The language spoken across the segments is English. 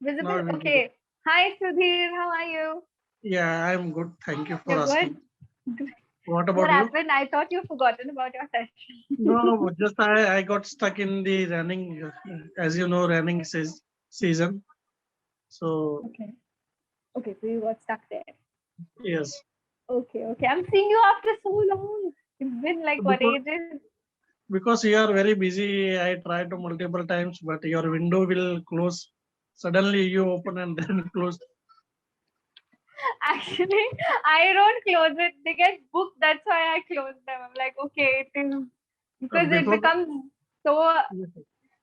Visible? Now visible. Okay. Hi, Sudhir. How are you? Yeah, I'm good. Thank you for You're good? asking. What What about you? happened? I thought you've forgotten about your session. No, just I got stuck in the running, as you know, running season. So Okay. Okay, so you got stuck there. yes, Okay, okay. I'm seeing you after so long. It's been like what because ages? because you are very busy, I tried to multiple times, but your window will close. Suddenly you open and then close. Actually, I don't close it. They get booked. That's why I close them. I'm like, okay, it is because it Before, becomes so, yes,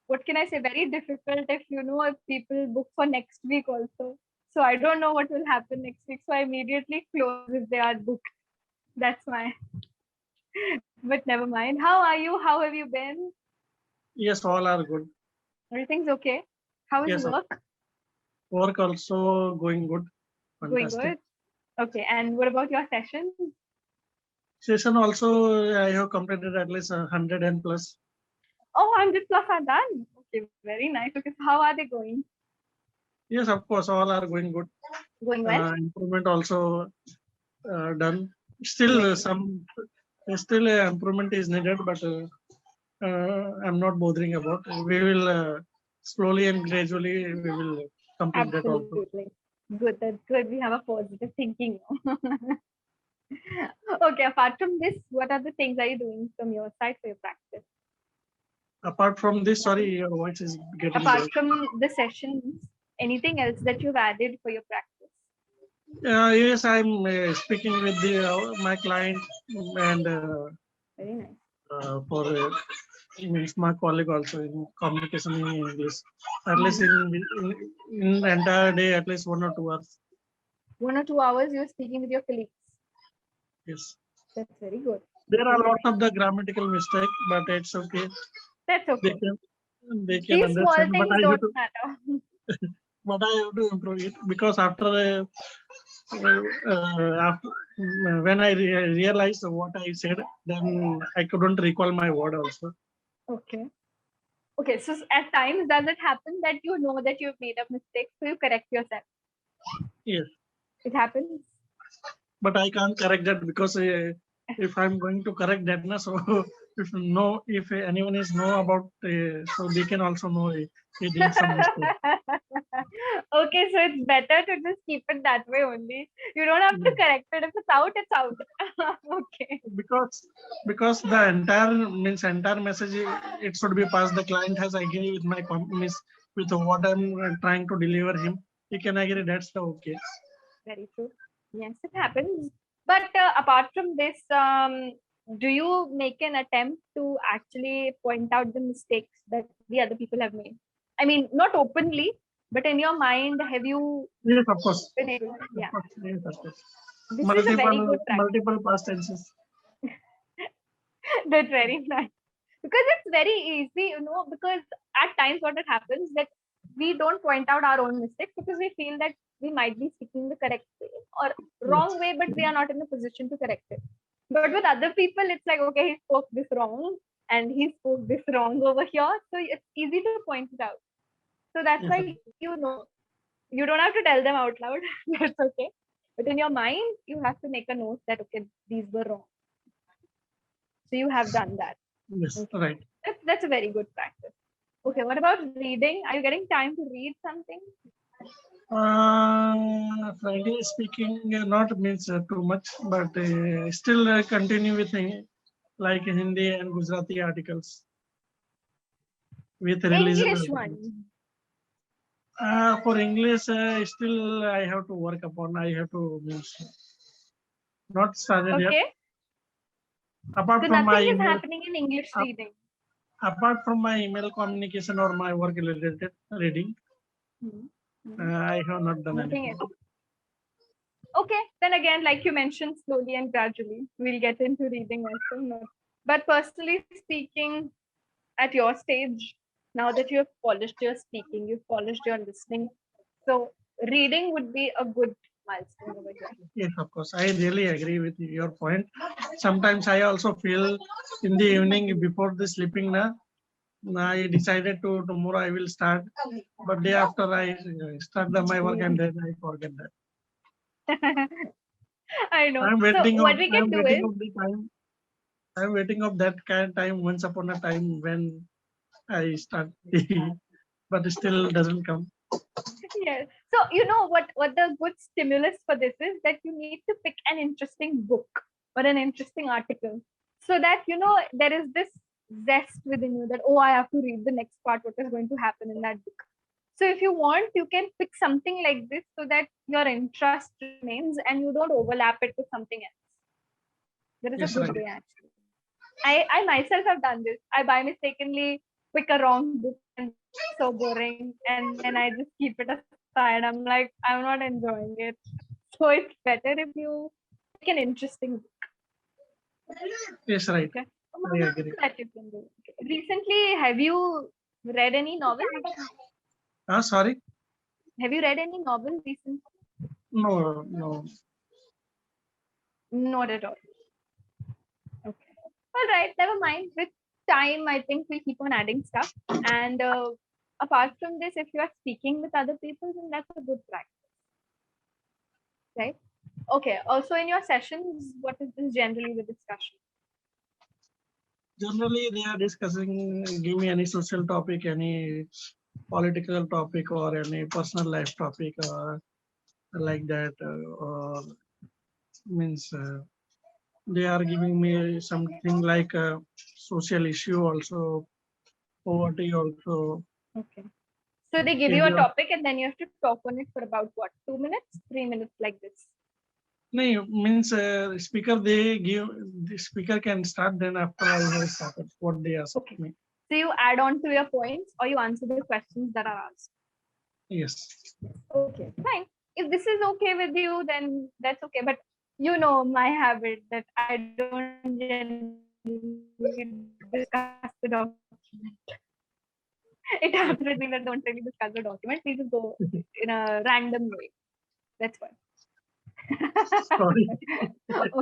what can I say, very difficult if if people book for next week also. So I don't know what will happen next week. So I immediately close if they are booked. That's why. But never mind. How are you? How have you been? yes, all are good. Everything's okay. How is Yes, work? work also going good. Going Fantastic. good. Okay. And what about your session? Session also I have completed at least 100 and plus. Oh, 100 plus are done. Okay, very nice. Okay, so how are they going? Yes, of course, all are going good. Going well? Improvement also done. Still, Very nice. still improvement is needed, but I'm not bothering about. We will slowly and gradually we will complete that also. Absolutely. Good. That's good. We have a positive thinking. Okay, apart from this, what other things are you doing from your side for your practice? Apart from this, sorry, your voice is getting Apart broke. from the sessions, anything else that you've added for your practice? Yes, I'm speaking with my client and Very nice. for means my colleague also in communication in English. At least Mhm. in the entire day, at least 1 or 2 hours. 1 or 2 hours you're speaking with your colleagues. Yes. That's very good. There are Very lots nice. of the grammatical mistake, but it's okay. That's They okay. can they can These small understand. things don't matter. But I have to improve it because after when I realized what I said, then I couldn't recall my word also. Okay. Okay. So at times does it happen that you know that you've made a mistake, so you correct yourself? Yes, It happens. but I can't correct that because if I'm going to correct that, na, so if anyone is know about, so they can also know he did some mistake. Okay, so it's better to just keep it that way only. You don't have to Yes. correct it. If it's out, it's out. Okay. Because the entire message it should be passed. The client has agree with my miss with what I'm trying to deliver him. He can agree. That's the okay. Very true. Yes, it happens. But apart from this, do you make an attempt to actually point out the mistakes that the other people have made? I mean, not openly, but in your mind, have you Yes, of course. been able? Of Yeah, course. Yes, of course. this is a very good practice. Multiple past tenses. That's very nice. Because it's very easy, because at times what it happens that we don't point out our own mistakes because we feel that we might be speaking the correct way or Yes. wrong way, but we are not in a position to correct it. But with other people, it's like, okay, he spoke this wrong and he spoke this wrong over here. So it's easy to point it out. So that's Yes. why, you don't have to tell them out loud. That's okay. But in your mind, you have to make a note that, okay, these were wrong. So you have done that. Yes. Okay. Right. That's a very good practice. Okay, what about reading? Are you getting time to read something? Frankly speaking, not means too much, but still continue with like Hindi and Gujarati articles with religion English articles. one. For English, still I have to work upon. I have to means not started yet. Okay. Apart So from my nothing is email, happening in English ap- reading. apart from my email communication or my work related reading, Hmm. Hmm. I have not done Nothing anything. else. Okay. Then again, like you mentioned, slowly and gradually, we'll get into reading also. Not. But personally speaking, at your stage, now that you have polished your speaking, you've polished your listening. So reading would be a good milestone over here. Yes, of course. I really agree with your point. Sometimes I also feel in the evening before the sleeping, na, I decided to tomorrow I will start, but day after I start my work and then I forget that. I know. I'm So waiting what of we can do is, the time. I'm waiting of that kind of time once upon a time when I start, but it still doesn't come. yes. So you know what the good stimulus for this is, that you need to pick an interesting book or an interesting article, so that there is this zest within you that, oh, I have to read the next part, what is going to happen in that book. So if you want, you can pick something like this so that your interest remains and you don't overlap it with something else. There is a Yes, good right. way actually. I myself have done this. I by mistakenly pick a wrong book and it's so boring, and then I just keep it aside. I'm like, I'm not enjoying it. So it's better if you pick an interesting book. Yes, right. Okay. I agree. That you can do. Okay. Recently, have you read any novel? Sorry. Have you read any novel recently? No, no. Not at all. Okay. All right. Never mind. With time, I think we'll keep on adding stuff. And apart from this, if you are speaking with other people, then that's a good practice, right? Okay. Also, in your sessions, what is this generally the discussion? Generally, they are discussing, give me any social topic, any political topic, or any personal life topic, or like that, or means they are giving me something like a social issue also, poverty also, Okay. So they give you a failure. topic and then you have to talk on it for about what, 2 minutes, 3 minutes, like this. No, means speaker they give, the speaker can start, then after I have started what they ask Okay. me. So you add on to your points or you answer the questions that are asked. Yes. Okay, fine. If this is okay with you, then that's okay. But you know my habit that I don't generally discuss the document. It happens with me that I don't really discuss the document. We just go in a random way. That's why. Sorry.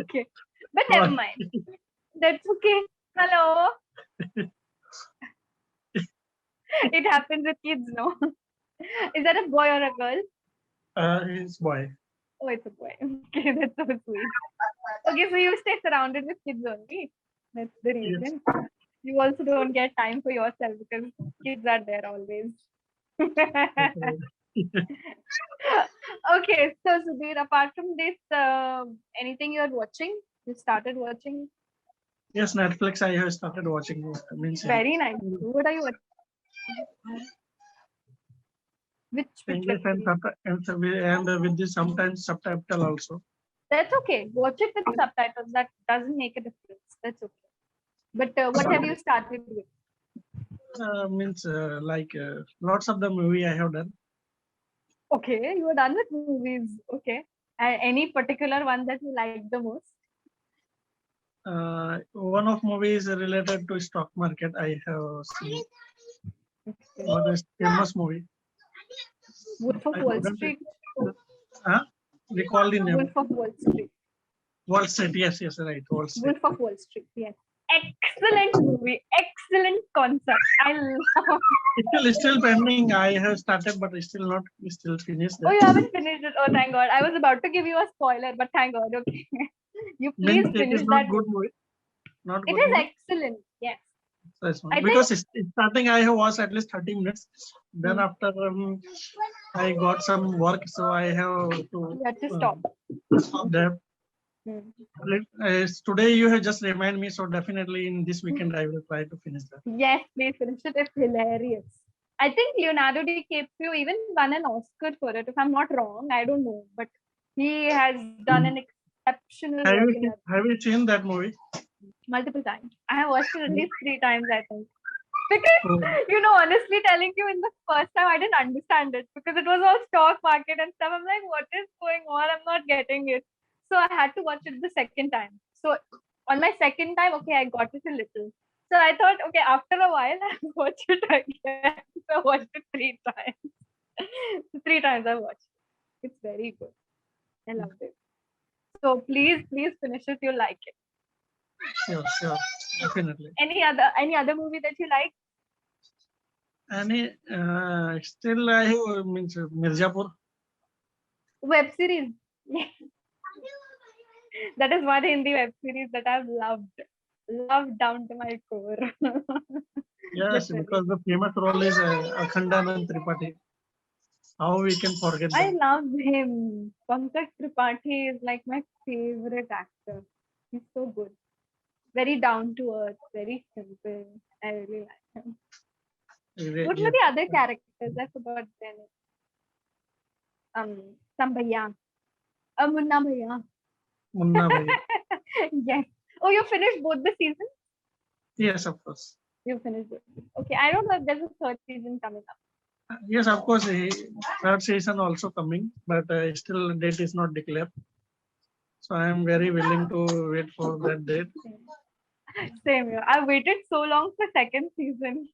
Okay. But never Sorry. mind. That's okay. Hello. It happens with kids, no? Is that a boy or a girl? It's boy. Oh, it's a boy. Okay, that's so sweet. Okay, so you stay surrounded with kids only. That's the Yes. reason. You also don't get time for yourself because kids are there always. Okay, so Sudhir, apart from this, anything you're watching? You started watching? Yes, Netflix. I have started watching. Means Very nice. What are you watching? Which web English and series? with the sometimes subtitle also. That's okay. Watch it with subtitles. That doesn't make a difference. That's okay. But what have you started with? Means like lots of the movie I have done. Okay, you are done with movies. Okay. Any particular one that you like the most? One of movie is related to stock market. I have seen Okay. one is famous movie. Wolf of I Wall forgot it. Street. Recall the name. Wolf of Wall Street. Wall Street. Yes, yes, right. Wall Street. Wolf of Wall Street. Yes. Excellent movie. Excellent concept. I love. Still pending. I have started, but still not still finished Oh, that. you haven't finished it. Oh, thank God. I was about to give you a spoiler, but thank God. Okay. You please Means it is finish not that good movie. movie. Not It good is movie. excellent. Yes. That's one. I think. Because starting I have watched at least 30 minutes. Then after I got some work, so I have to You have to stop. stop there. Hmm. Today you have just remind me, so definitely in this weekend I will try to finish that. Yes, please finish it. It's hilarious. I think Leonardo DiCaprio even won an Oscar for it. If I'm not wrong, I don't know, but he has done an exceptional work in that Have you seen that movie? multiple times. I have watched it at least 3 times, I think. Because, Oh, honestly telling you, in the first time I didn't understand it because it was all stock market and stuff. I'm like, what is going on? I'm not getting it. So I had to watch it the second time. So on my second time, okay, I got it a little. So I thought, okay, after a while, I'll watch it again. So I watched it 3 times. So 3 times I watched it. It's very good. I loved it. So please finish it. You'll like it. sure, definitely. Any other movie that you like? Any still I have means Mirzapur. Web series. That is one Hindi web series that I've loved down to my core. Yes, Literally. because the famous role is Akhandanand Tripathi. How we can forget I them? love him. Pankaj Tripathi is like my favorite actor. He's so good. Very down to earth, very simple. I really like him. What were Yes, the other characters? I forgot their name. Some Bhaiya. Munna Bhaiya. Munna Bhai. Yes. Oh, you finished both the seasons? Yes, of course. You finished both. Okay, I don't know if there's a third season coming up. Yes, of course. Third season also coming, but still date is not declared. So I am very willing to wait for that date. Same here. I waited so long for second season.